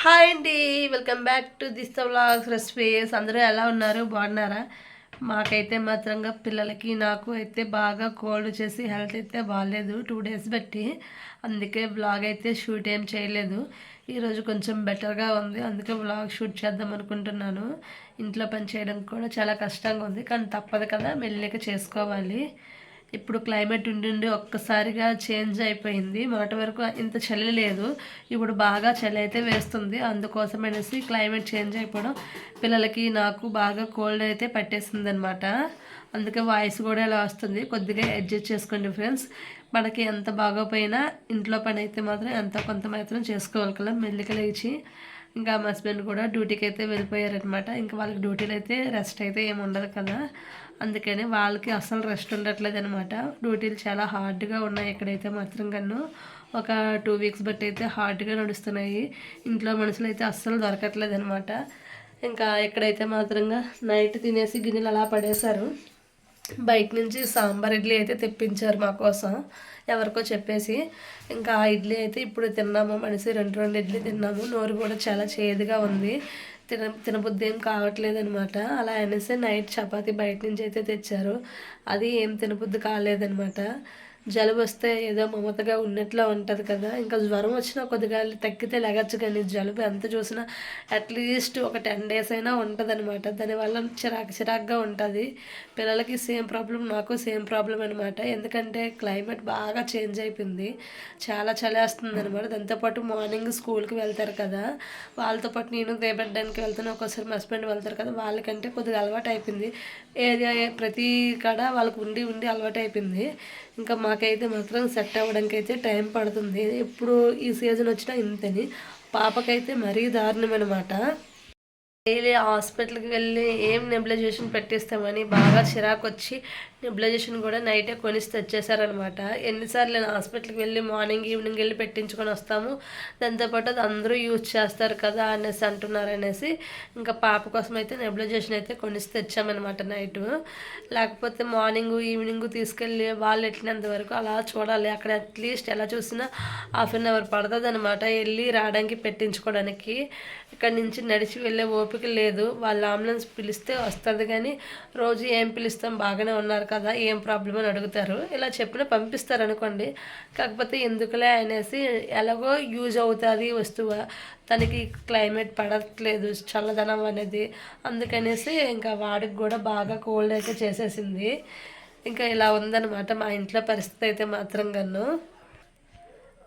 Hi అండి, welcome back to this vlogs recipes. అందరూ ఎలా ఉన్నారు, బాగున్నారా? మాకైతే మాత్రంగా పిల్లలకి నాకు అయితే బాగా కోల్డ్ చేసి హెల్త్ అయితే బాగాలేదు 2 డేస్ బట్టి. అందుకే వ్లాగ్ అయితే షూట్ ఏం చేయలేదు. ఈరోజు కొంచెం బెటర్గా ఉంది, అందుకే వ్లాగ్ షూట్ చేద్దాం అనుకుంటున్నాను. ఇంట్లో పని చేయడం కూడా చాలా కష్టంగా ఉంది, కానీ తప్పదు కదా, మెల్లిగా చేసుకోవాలి. ఇప్పుడు క్లైమేట్ ఉండి ఒక్కసారిగా చేంజ్ అయిపోయింది. మొన్నటి వరకు ఇంత చలి లేదు, ఇప్పుడు బాగా చలి అయితే వేస్తుంది. అందుకోసం అనేసి క్లైమేట్ చేంజ్ అయిపోవడం పిల్లలకి నాకు బాగా కోల్డ్ అయితే పట్టేసింది అనమాట. అందుకే వాయిస్ కూడా ఇలా వస్తుంది, కొద్దిగా అడ్జస్ట్ చేసుకోండి ఫ్రెండ్స్. మనకి ఎంత బాగోపోయినా ఇంట్లో పని అయితే మాత్రం ఎంత కొంత మాత్రం చేసుకోవాలి కదా. మెల్లిక లేచి ఇంకా మా హస్బెండ్ కూడా డ్యూటీకి అయితే వెళ్ళిపోయారనమాట. ఇంకా వాళ్ళకి డ్యూటీలు అయితే రెస్ట్ అయితే ఏమి ఉండదు కదా, అందుకని వాళ్ళకి అస్సలు రెస్ట్ ఉండట్లేదు అనమాట. డ్యూటీలు చాలా హార్డ్గా ఉన్నాయి ఎక్కడైతే మాత్రం కన్ను. ఒక 2 వీక్స్ బట్టి అయితే హార్డ్గా నడుస్తున్నాయి. ఇంట్లో మనుషులు అయితే అస్సలు దొరకట్లేదు అనమాట. ఇంకా ఎక్కడైతే మాత్రంగా నైట్ తినేసి గిన్నెలు అలా పడేశారు. బయట నుంచి సాంబార్ ఇడ్లీ అయితే తెప్పించారు మా కోసం, ఎవరికో చెప్పేసి. ఇంకా ఆ ఇడ్లీ అయితే ఇప్పుడు తిన్నాము, మనిషి 2 ఇడ్లీ తిన్నాము. నోరు కూడా చాలా చేదుగా ఉంది, తినబుద్ధి ఏం కావట్లేదు అనమాట. అలా అనేసి నైట్ చపాతీ బయట నుంచి అయితే తెచ్చారు, అది ఏం తినబుద్ధి కాలేదనమాట. జలుబు వస్తే ఏదో మమతగా ఉన్నట్లు ఉంటుంది కదా, ఇంకా జ్వరం వచ్చినా కొద్దిగా తగ్గితే లెగచ్చు, కానీ జలుబు ఎంత చూసినా అట్లీస్ట్ ఒక 10 డేస్ అయినా ఉంటుంది అనమాట. దానివల్ల చిరాకుగా ఉంటుంది. పిల్లలకి సేమ్ ప్రాబ్లం, నాకు సేమ్ ప్రాబ్లం అనమాట. ఎందుకంటే క్లైమేట్ బాగా చేంజ్ అయిపోయింది, చాలా చలేస్తుంది అనమాట. దాంతోపాటు మార్నింగ్ స్కూల్కి వెళ్తారు కదా, వాళ్ళతో పాటు నేను రేపడ్డానికి వెళ్తాను, ఒక్కోసారి మా హస్బెండ్ వెళ్తారు కదా, వాళ్ళకంటే కొద్దిగా అలవాటు అయిపోయింది. ఏరియా ప్రతి కాడ వాళ్ళకు ఉండి ఉండి అలవాటు అయిపోయింది. ఇంకా మాకైతే మాత్రం సెట్ అవ్వడానికి అయితే టైం పడుతుంది. ఇప్పుడు ఈ సీజన్ వచ్చినా ఇంతని, పాపకైతే మరీ దారుణం అనమాట. డైలీ హాస్పిటల్కి వెళ్ళి ఏం నెబులైజేషన్ పెట్టిస్తామని బాగా చిరాకు వచ్చి నెబులైజేషన్ కూడా నైటే కొనిసి తెచ్చేసారనమాట. ఎన్నిసార్లు నేను హాస్పిటల్కి వెళ్ళి మార్నింగ్ ఈవినింగ్ వెళ్ళి పెట్టించుకొని వస్తాము, దాంతోపాటు అది అందరూ యూజ్ చేస్తారు కదా అనేసి అంటున్నారనేసి ఇంకా పాప కోసం అయితే నెబులైజేషన్ అయితే కొనిసి తెచ్చామన్నమాట నైటు. లేకపోతే మార్నింగ్ ఈవినింగ్ తీసుకెళ్ళి వాళ్ళు ఎట్టినంత వరకు అలా చూడాలి. అక్కడ అట్లీస్ట్ ఎలా చూసినా ½ పడుతుంది అనమాట వెళ్ళి రావడానికి పెట్టించుకోవడానికి. ఇక్కడ నుంచి నడిచి వెళ్ళే ఓపిక లేదు. వాళ్ళు అంబులెన్స్ పిలిస్తే వస్తుంది, కానీ రోజు ఏం పిలుస్తాం, బాగానే ఉన్నారు కదా, ఏం ప్రాబ్లం అని అడుగుతారు. ఇలా చెప్పిన పంపిస్తారు అనుకోండి, కాకపోతే ఎందుకులే అనేసి ఎలాగో యూజ్ అవుతుంది వస్తువు. తనకి క్లైమేట్ పడట్లేదు, చల్లదనం అనేది, అందుకనేసి ఇంకా వాడికి కూడా బాగా కోల్డ్ అయితే చేసేసింది. ఇంకా ఇలా ఉందన్నమాట మా ఇంట్లో పరిస్థితి అయితే మాత్రం గన్ను.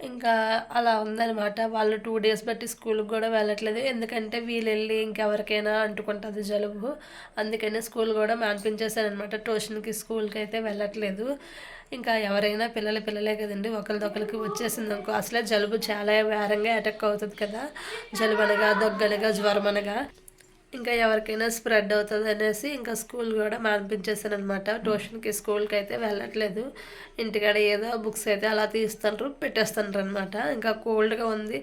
ఇంకా అలా ఉందన్నమాట. వాళ్ళు 2 డేస్ బట్టి స్కూల్కి కూడా వెళ్ళట్లేదు, ఎందుకంటే వీళ్ళు వెళ్ళి ఇంకెవరికైనా అంటుకుంటుంది జలుబు. అందుకనే స్కూల్ కూడా మాన్పించేశారనమాట. ట్యూషన్కి స్కూల్కి అయితే వెళ్ళట్లేదు. ఇంకా ఎవరైనా పిల్లలే కదండి, ఒకరిదొకరికి వచ్చేసింది అనుకో అసలే జలుబు చాలా వేరంగా అటాక్ అవుతుంది కదా, జలుబు అనగా దగ్గనగా జ్వరం అనగా ఇంకా ఎవరికైనా స్ప్రెడ్ అవుతుంది అనేసి ఇంకా స్కూల్ కూడా మానిపించేసాను అనమాట. ట్యూషన్కి స్కూల్కి అయితే వెళ్ళట్లేదు, ఇంటికాడ ఏదో బుక్స్ అయితే అలా తీస్తారు పెట్టేస్తారు అనమాట. ఇంకా కోల్డ్గా ఉంది,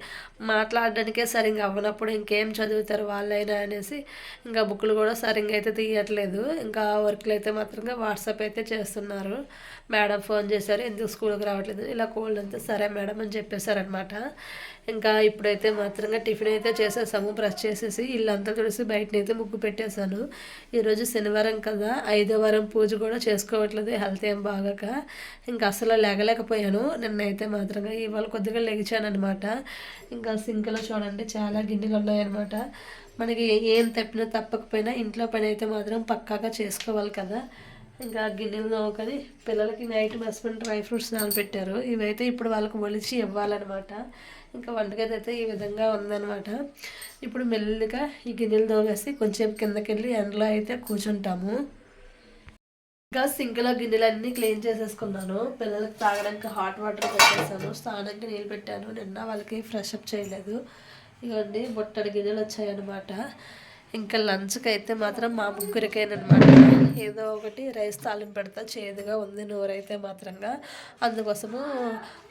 మాట్లాడడానికే సరిగ్గా అవ్వనప్పుడు ఇంకేం చదువుతారు వాళ్ళైనా అనేసి ఇంకా బుక్లు కూడా సరిగ్గా అయితే తీయట్లేదు. ఇంకా వర్క్లు అయితే మాత్రంగా వాట్సాప్ అయితే చేస్తున్నారు. మేడం ఫోన్ చేశారు, ఎందుకు స్కూల్కి రావట్లేదు, ఇలా కోల్డ్ అంతా సరే మేడం అని చెప్పేశారనమాట. ఇంకా ఇప్పుడైతే మాత్రంగా టిఫిన్ అయితే చేసేసాము, బ్రష్ చేసేసి ఇల్లంతా తుడిసి బయటనైతే ముగ్గు పెట్టేశాను. ఈరోజు శనివారం కదా, 5వ వారం పూజ కూడా చేసుకోవట్లేదు, హెల్త్ ఏం బాగాక ఇంకా అసలు లేగలేకపోయాను. నిన్నైతే మాత్రంగా ఇవాళ కొద్దిగా లెగిచాను అనమాట. ఇంకా సింక్లో చూడండి చాలా గిన్నెలు ఉన్నాయన్నమాట. మనకి ఏం తప్పకపోయినా ఇంట్లో పని అయితే మాత్రం పక్కాగా చేసుకోవాలి కదా. ఇంకా గిన్నెలు నవ్వుకొని పిల్లలకి నైట్ మా హస్బెండ్ డ్రై ఫ్రూట్స్ నానబెట్టారు, ఇవైతే ఇప్పుడు వాళ్ళకి ఒలిచి ఇవ్వాలన్నమాట. ఇంకా వంటగది అయితే ఈ విధంగా ఉందన్నమాట. ఇప్పుడు మెల్లిగా ఈ గిన్నెలు తోమేసి కొంచెం కిందకి వెళ్ళి ఎండలో అయితే కూర్చుంటాము. ఇంకా సింక్లో గిన్నెలన్నీ క్లీన్ చేసేసుకున్నాను. పిల్లలకి తాగడానికి హాట్ వాటర్ పెట్టేసాను, స్నానానికి నీళ్ళు పెట్టాను. నిన్న వాళ్ళకి ఫ్రెష్ అప్ చేయలేదు, ఇవన్నీ బొట్టడి గిన్నెలు వచ్చాయన్నమాట. ఇంకా లంచ్కి అయితే మాత్రం మా ముగ్గురికేనమాట ఏదో ఒకటి రైస్ తాలింపు పెడతా, చేదుగా ఉంది నోరైతే మాత్రంగా. అందుకోసము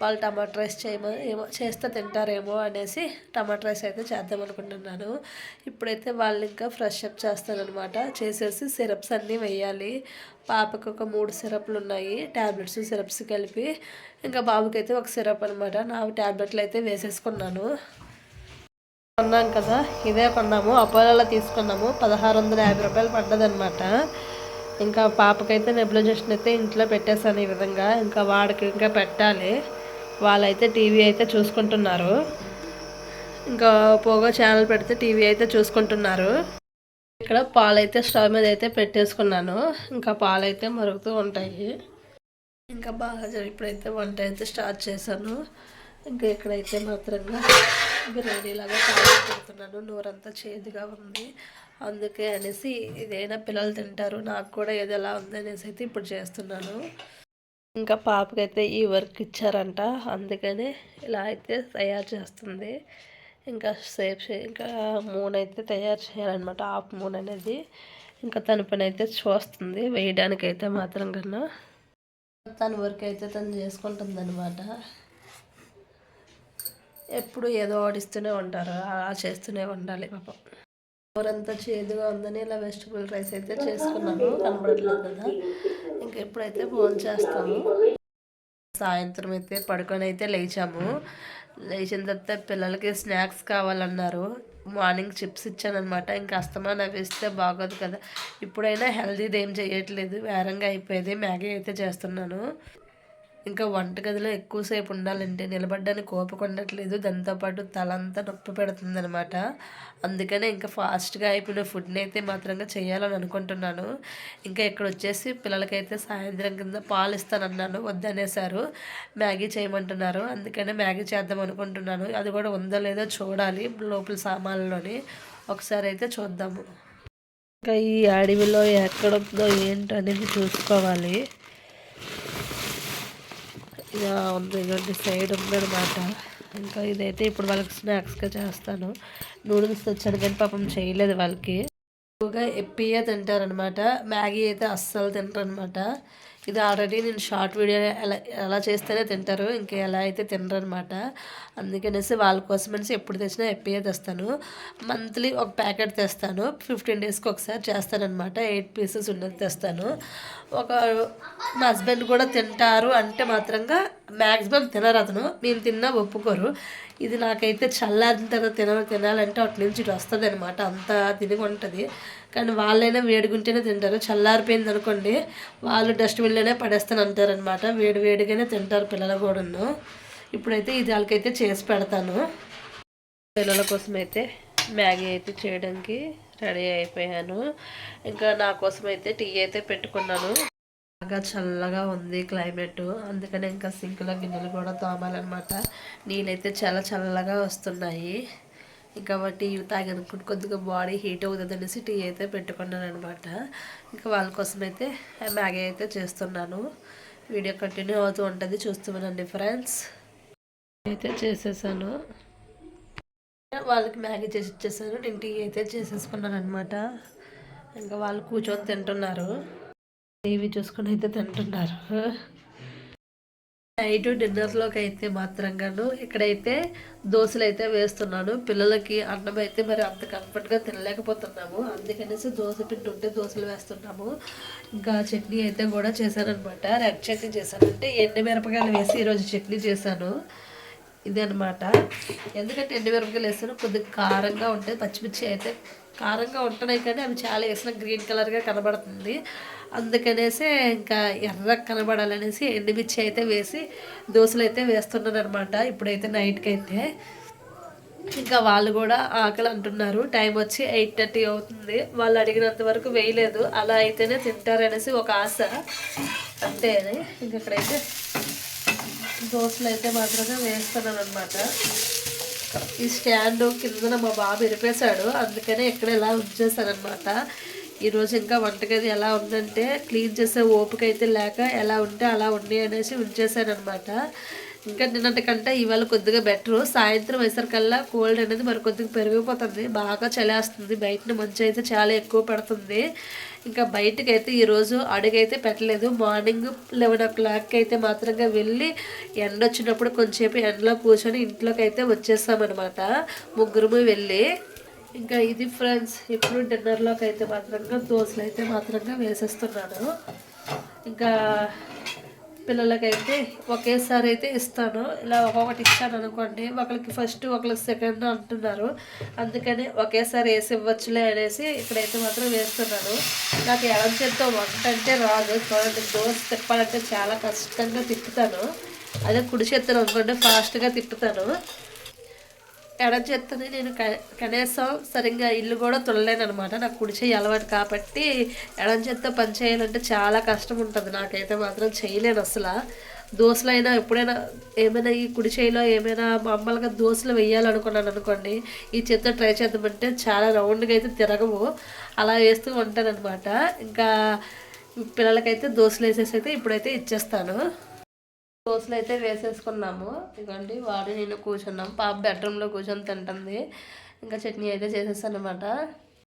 వాళ్ళు టమాటా రైస్ చేయమో ఏమో చేస్తే తింటారేమో అనేసి టమాటా రైస్ అయితే చేద్దాం అనుకుంటున్నాను. ఇప్పుడైతే వాళ్ళు ఇంకా ఫ్రెష్ అప్ చేస్తానమాట, చేసేసి సిరప్స్ అన్నీ వేయాలి. పాపకు ఒక 3 సిరప్లు ఉన్నాయి, ట్యాబ్లెట్స్ సిరప్స్ కలిపి. ఇంకా బాబుకైతే ఒక సిరప్ అనమాట. 4 ట్యాబ్లెట్లు అయితే వేసేసుకున్నాను. కొన్నాం కదా, ఇదే కొన్నాము. అపోలోలో తీసుకున్నాము. 1650 రూపాయలు పడ్డదనమాట. ఇంకా పాపకైతే నెబులైజేషన్ అయితే ఇంట్లో పెట్టేశాను ఈ విధంగా. ఇంకా వాడికి ఇంకా పెట్టాలి. వాళ్ళైతే టీవీ అయితే చూసుకుంటున్నారు. ఇంకా పోగో ఛానల్ పెడితే టీవీ అయితే చూసుకుంటున్నారు. ఇక్కడ పాలైతే స్టవ్ మీద అయితే పెట్టేసుకున్నాను. ఇంకా పాలైతే మరుగుతూ ఉంటాయి. ఇంకా బాగా ఇప్పుడైతే వంట అయితే స్టార్ట్ చేశాను. ఇంకా ఇక్కడైతే మాత్రంగా బిర్యానీలాగా కారం పెడుతున్నాను. నోరంతా చేదుగా ఉంది, అందుకే అనేసి ఇదైనా పిల్లలు తింటారు, నాకు కూడా ఏది ఎలా ఉందనేసి అయితే ఇప్పుడు చేస్తున్నాను. ఇంకా పాపకైతే ఈ వర్క్ ఇచ్చారంట, అందుకని ఇలా అయితే తయారు చేస్తుంది. ఇంకా ఇంకా మూన్ అయితే తయారు చేయాలన్నమాట. హాఫ్ మూన్ అనేది ఇంకా తన పని అయితే చూస్తుంది వేయడానికైతే మాత్రం కన్నా. తన వర్క్ అయితే తను చేసుకుంటుంది అనమాట. ఎప్పుడు ఏదో ఓడిస్తూనే ఉంటారు, అలా చేస్తూనే ఉండాలి పాపం. ఎవరంతా చేదుగా ఉందని ఇలా వెజిటబుల్ రైస్ అయితే చేసుకున్నాను, కనబడట్లేదు కదా. ఇంకా ఎప్పుడైతే ఫోన్ చేస్తాము. సాయంత్రం అయితే పడుకొని అయితే లేచాము. లేచిన తర్వాత పిల్లలకి స్నాక్స్ కావాలన్నారు. మార్నింగ్ చిప్స్ ఇచ్చానమాట. ఇంకా అస్తమానం అవి ఇస్తే బాగోదు కదా. ఇప్పుడైనా హెల్తీది ఏం చేయట్లేదు, వేరంగా అయిపోయేది. మ్యాగీ అయితే చేస్తున్నాను. ఇంకా వంటగదిలో ఎక్కువసేపు ఉండాలంటే నిలబడడానికి ఓపిక ఉండట్లేదు. దాంతోపాటు తలంతా నొప్పి పెడుతుంది అనమాట. అందుకనే ఇంకా ఫాస్ట్గా అయిపోయిన ఫుడ్ని అయితే మాత్రంగా చేయాలని అనుకుంటున్నాను. ఇంకా ఇక్కడ వచ్చేసి పిల్లలకైతే సాయంత్రం కింద పాలు ఇస్తానన్నాను, వద్దనేసారు. మ్యాగీ చేయమంటున్నారు, అందుకనే మ్యాగీ చేద్దాం అనుకుంటున్నాను. అది కూడా ఉందో లేదో చూడాలి లోపల సామాన్లోని. ఒకసారి అయితే చూద్దాము. ఇంకా ఈ అడవిలో ఎక్కడుందో ఏంటో అనేది చూసుకోవాలి. ఇలా ఉంది, ఇలాంటి సైడ్ ఉందన్నమాట. ఇంకా ఇదైతే ఇప్పుడు వాళ్ళకి స్నాక్స్గా చేస్తాను. నూడిల్స్ తెచ్చాను కానీ పాపం చేయలేదు వాళ్ళకి. ఎక్కువగా ఎప్పియే తింటారనమాట. మ్యాగీ అయితే అస్సలు తింటారనమాట. ఇది ఆల్రెడీ నేను షార్ట్ వీడియో ఎలా చేస్తేనే తింటారు, ఇంకా ఎలా అయితే తినరనమాట. అందుకనేసి వాళ్ళ కోసం అనేసి ఎప్పుడు తెచ్చినా ఎప్పియే తెస్తాను. మంత్లీ ఒక ప్యాకెట్ తెస్తాను, 15 డేస్కి ఒకసారి చేస్తానమాట. 8 పీసెస్ ఉన్నది తెస్తాను. మా హస్బెండ్ కూడా తింటారు అంటే మాత్రంగా మ్యాక్సిమం తినరు అతను. మేము తిన్నా ఒప్పుకోరు. ఇది నాకైతే చల్లారిన తర్వాత తినాలంటే అటు నుంచి ఇటు వస్తుంది అనమాట, అంత తినిగి ఉంటుంది. కానీ వాళ్ళైనా వేడిగుంటేనే తింటారు. చల్లారిపోయింది అనుకోండి వాళ్ళు డస్ట్బిన్లోనే పడేస్తాను అంటారనమాట. వేడిగానే తింటారు పిల్లలు కూడాను. ఇప్పుడైతే ఇది వాళ్ళకైతే చేసి పెడతాను. పిల్లల కోసం అయితే మ్యాగీ అయితే చేయడానికి రెడీ అయిపోయాను. ఇంకా నా కోసం అయితే టీ అయితే పెట్టుకున్నాను. బాగా చల్లగా ఉంది క్లైమేట్, అందుకని ఇంకా సింకులో గిన్నెలు కూడా తోమాలన్నమాట. నీళ్ళైతే చాలా చల్లగా వస్తున్నాయి. ఇంకా టీ తాగనుకుంటే కొద్దిగా బాడీ హీట్ అవుతుంది అనేసి టీ అయితే పెట్టుకున్నాను అనమాట. ఇంకా వాళ్ళ కోసం అయితే మ్యాగీ అయితే చేస్తున్నాను. వీడియో కంటిన్యూ అవుతూ ఉంటుంది, చూస్తున్నానండి ఫ్రెండ్స్. అయితే చేసేసాను, వాళ్ళకి మ్యాగీ చేసి ఇచ్చేసాను. నేను టీ అయితే చేసేసుకున్నాను అనమాట. ఇంకా వాళ్ళు కూర్చొని తింటున్నారు, టీవీ చూసుకొని అయితే తింటున్నారు. నైట్ డిన్నర్లోకి అయితే మాత్రంగాను ఇక్కడైతే దోశలు అయితే వేస్తున్నాను. పిల్లలకి అన్నం అయితే మరి అంత కంఫర్ట్గా తినలేకపోతున్నాము, అందుకనేసి దోశ పిండి ఉంటే దోశలు వేస్తున్నాము. ఇంకా చట్నీ అయితే కూడా చేశానమాట. రెడ్ చట్నీ చేశాను, అంటే ఎండుమిరపకాయలు వేసి ఈరోజు చట్నీ చేశాను. ఇదే అనమాట. ఎందుకంటే ఎండుమిరపకాయలు వేస్తాను, కొద్దిగా కారంగా ఉంటాయి. పచ్చిమిర్చి అయితే కారంగా ఉంటున్నాయి కానీ అవి చాలా వేసిన గ్రీన్ కలర్గా కనబడుతుంది. అందుకనేసి ఇంకా ఎర్రగా కనబడాలనేసి ఎండుమిర్చి అయితే వేసి దోశలు అయితే వేస్తున్నాను అనమాట. ఇప్పుడైతే నైట్కి అయితే ఇంకా వాళ్ళు కూడా ఆకలి అంటున్నారు. టైం వచ్చి 8:30 అవుతుంది. వాళ్ళు అడిగినంత వరకు వేయలేదు, అలా అయితేనే తింటారనేసి ఒక ఆశ, అంతేనే. ఇంక ఇక్కడైతే దోశలు అయితే మాత్రమే వేస్తున్నాను అనమాట. ఈ స్టాండ్ కిందన మా బాబు ఇరిపేశాడు, అందుకనే ఇక్కడ ఇలా ఉంచేసానమాట. ఈరోజు ఇంకా వంటగది ఎలా ఉందంటే క్లీన్ చేసే ఓపిక అయితే లేక ఎలా ఉంటే అలా ఉండి అనేసి ఉంచేసానమాట. ఇంకా నిన్నటికంటే ఇవాళ కొద్దిగా బెటరు. సాయంత్రం వేసరికల్లా కోల్డ్ అనేది మరి కొద్దిగా పెరిగిపోతుంది, బాగా చలేస్తుంది. బయటని మంచు అయితే చాలా ఎక్కువ పడుతుంది. ఇంకా బయటకు అయితే ఈరోజు అడుగైతే పెట్టలేదు. మార్నింగ్ 11 o'clock అయితే మాత్రంగా వెళ్ళి ఎండ వచ్చినప్పుడు కొంచెంసేపు ఎండలో కూర్చొని ఇంట్లోకి అయితే వచ్చేస్తామన్నమాట, ముగ్గురు వెళ్ళి. ఇంకా ఇది ఫ్రెండ్స్, ఇప్పుడు డిన్నర్లోకి అయితే మాత్రంగా దోశలు అయితే మాత్రంగా వేసేస్తున్నాను. ఇంకా పిల్లలకైతే ఒకేసారి అయితే ఇస్తాను. ఇలా ఒక్కొక్కటి ఇచ్చాను అనుకోండి, ఒకరికి ఫస్ట్ ఒకరికి సెకండ్ అంటున్నారు. అందుకని ఒకేసారి వేసి ఇవ్వచ్చులే అనేసి ఇక్కడైతే మాత్రం వేస్తున్నాను. నాకు ఎడం చేత్తో వంట అంటే రాదు. చూడండి, దోశ తిప్పాలంటే చాలా కష్టంగా తిప్పుతాను. అదే కుడి చేత్తో అనుకోండి ఫాస్ట్గా తిప్పుతాను. ఎడం చేత్తోని నేను కనీసం సరిగ్గా ఇల్లు కూడా తుడలేను అనమాట. నాకు కుడి చేయి అలవాటు కాబట్టి ఎడం చేత్తో పని చేయాలంటే చాలా కష్టం ఉంటుంది. నాకైతే మాత్రం చేయలేను అసలు. దోశలైనా ఎప్పుడైనా ఏమైనా ఈ కుడి చేయిలో ఏమైనా మామూలుగా దోశలు వేయాలనుకున్నాను అనుకోండి, ఈ చేత్తో ట్రై చేద్దామంటే చాలా రౌండ్గా అయితే తిరగవు. అలా వేస్తూ ఉంటానన్నమాట. ఇంకా పిల్లలకైతే దోశలు వేసేసి అయితే ఇప్పుడైతే ఇచ్చేస్తాను. దోశలు అయితే వేసేసుకున్నాము. ఇదిగోండి, వాడు నేను కూర్చున్నాం. పాప బెడ్రూమ్లో కూర్చొని తింటుంది. ఇంకా చట్నీ అయితే చేసేసాను అనమాట.